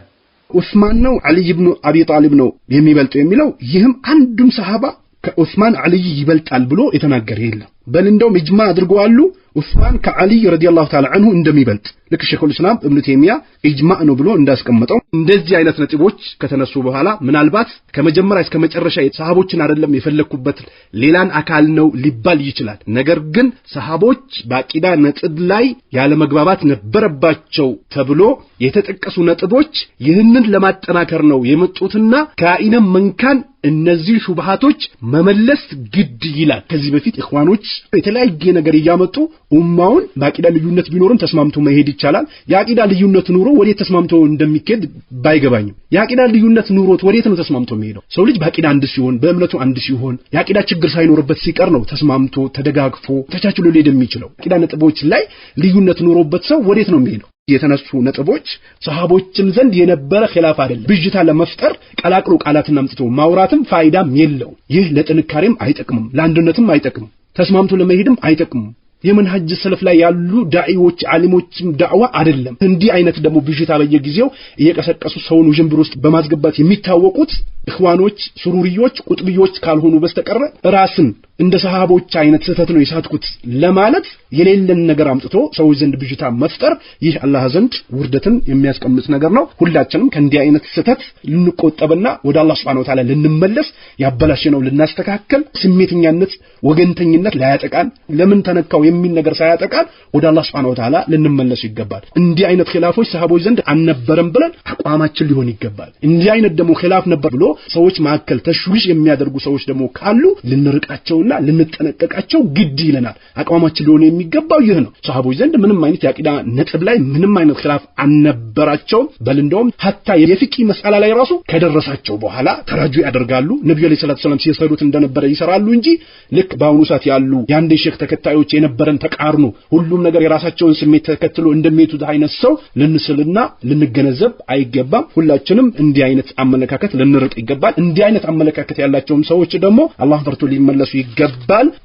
ዑስማን ነው አሊ ኢብኑ አቢ ጣሊብ ነው የሚበልጠው የሚለው ይህም አንዱም ሰሃባ ከዑስማን አሊ ይበልጣል ብሎ የተናገረ የለም። በል እንደውም ኢጅማ አድርገዋል ዑስማን ከአሊ ረዲየላሁ ተዓላ አንሁ እንደሚበልጥ ልክ ሸይኹል ኢስላም ኢብኑ ተይሚያ ኢጅማ ነው ብሎ እንዳስቀመጠው። እንደዚህ አይነት ነጥቦች ከተነሱ በኋላ ምናልባት ከመጀመሪያ እስከ መጨረሻ ሰሃቦችን አይደለም የፈለኩበት ሌላን አካል ነው ሊባል ይችላል። ነገር ግን ሰሃቦች በአቂዳ ነጥብ ላይ ያለ መግባባት ነበረባቸው ተብሎ የተጠቀሱ ነጥቦች ይህንን ለማጠናከር ነው የመጡትና ከአይነም መንካን እነዚህ ሹብሃቶች መመለስ ግድ ይላል። ከዚህ በፊት ኢኽዋኖች የተለያየ ነገር እያመጡ ኡማውን በአቂዳ ልዩነት ቢኖርም ተስማምቶ መሄድ ይቻላል። የአቂዳ ልዩነት ኑሮ ወዴት ተስማምቶ እንደሚሄድ ባይገባኝም የአቂዳ ልዩነት ኑሮት ወዴት ነው ተስማምቶ የሚሄደው? ሰው ልጅ በአቂዳ አንድ ሲሆን በእምነቱ አንድ ሲሆን የአቂዳ ችግር ሳይኖርበት ሲቀር ነው ተስማምቶ ተደጋግፎ ተቻችሎ ሊሄድ የሚችለው። አቂዳ ነጥቦች ላይ ልዩነት ኑሮበት ሰው ወዴት ነው የሚሄደው? የተነሱ ነጥቦች ሰሃቦችም ዘንድ የነበረ ኺላፍ አይደለም። ብጅታ ለመፍጠር ቀላቅሎ ቃላትን አምጥቶ ማውራትም ፋይዳም የለው። ይህ ለጥንካሬም አይጠቅምም፣ ለአንድነትም አይጠቅምም፣ ተስማምቶ ለመሄድም አይጠቅምም። የመንሃጅ ሰለፍ ላይ ያሉ ዳዒዎች ዓሊሞችም ዳዕዋ አይደለም። እንዲህ አይነት ደግሞ ብጅታ በየጊዜው እየቀሰቀሱ ሰውን ውዥንብር ውስጥ በማስገባት የሚታወቁት ኢኽዋኖች፣ ሱሩሪዮች፣ ቁጥብዮች ካልሆኑ በስተቀር ራስን እንደ ሰሃቦች አይነት ስህተት ነው የሳትኩት ለማለት የሌለን ነገር አምጥቶ ሰዎች ዘንድ ብጅታ መፍጠር ይህ አላህ ዘንድ ውርደትን የሚያስቀምጥ ነገር ነው። ሁላችንም ከእንዲህ አይነት ስህተት ልንቆጠብና ወደ አላህ Subhanahu Wa Ta'ala ልንመለስ ያበላሽነው ልናስተካከል ስሜተኛነት ወገንተኝነት ላያጠቃን ለምን ተነካው የሚል ነገር ሳያጠቃን ወደ አላህ Subhanahu Wa Ta'ala ልንመለስ ይገባል። እንዲህ አይነት ኺላፎች ሰሃቦች ዘንድ አልነበረም ብለን አቋማችን ሊሆን ይገባል። እንዲህ አይነት ደግሞ ኺላፍ ነበር ብሎ ሰዎች ማከል ተሽዊሽ የሚያደርጉ ሰዎች ደግሞ ካሉ ልንርቃቸውና ልንጠነቀቃቸው ግድ ይለናል። አቋማችን ሊሆን የሚገባው ይህ ነው። ሰሃቦች ዘንድ ምንም አይነት ያቂዳ ነጥብ ላይ ምንም አይነት ኺላፍ አልነበራቸውም። በል እንደውም ሐታ የፊቂ መስአላ ላይ ራሱ ከደረሳቸው በኋላ ተራጁ ያደርጋሉ። ነብዩ ሰለላሁ ዐለይሂ ወሰለም ሲሰሩት እንደነበረ ይሰራሉ እንጂ ልክ በአሁኑ ሰዓት ያሉ የአንድ ሼክ ተከታዮች የነበረን ተቃርኖ ሁሉም ነገር የራሳቸውን ስሜት ተከትሎ እንደሚሄዱት አይነት ሰው ልንስልና ልንገነዘብ አይገባም። ሁላችንም እንዲህ አይነት አመለካከት ልንርቅ ይገባል። እንዲህ አይነት አመለካከት ያላቸውም ሰዎች ደግሞ አላህን ፈርቶ ሊመለሱ ይገባል።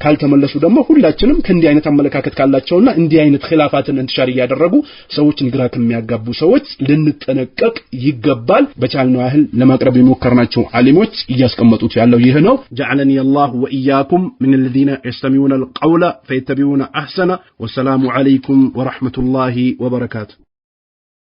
ካልተመለሱ ደግሞ ሁላችንም ከእንዲህ አይነት አመለካከት ካላቸውና እንዲህ አይነት ኺላፋትን እንተሻር ያደረጉ ሰዎችን ግራ ከሚያጋቡ ሰዎች ልንጠነቀቅ ይገባል። በቻልነው ያህል ለማቅረብ የሞከርናቸው ዓሊሞች እያስቀመጡት ያለው ይህ ነው። ጀዐለኒ አላህ ወኢያኩም من الذين يستمعون القول فيتبعون احسنه والسلام عليكم ورحمه الله وبركاته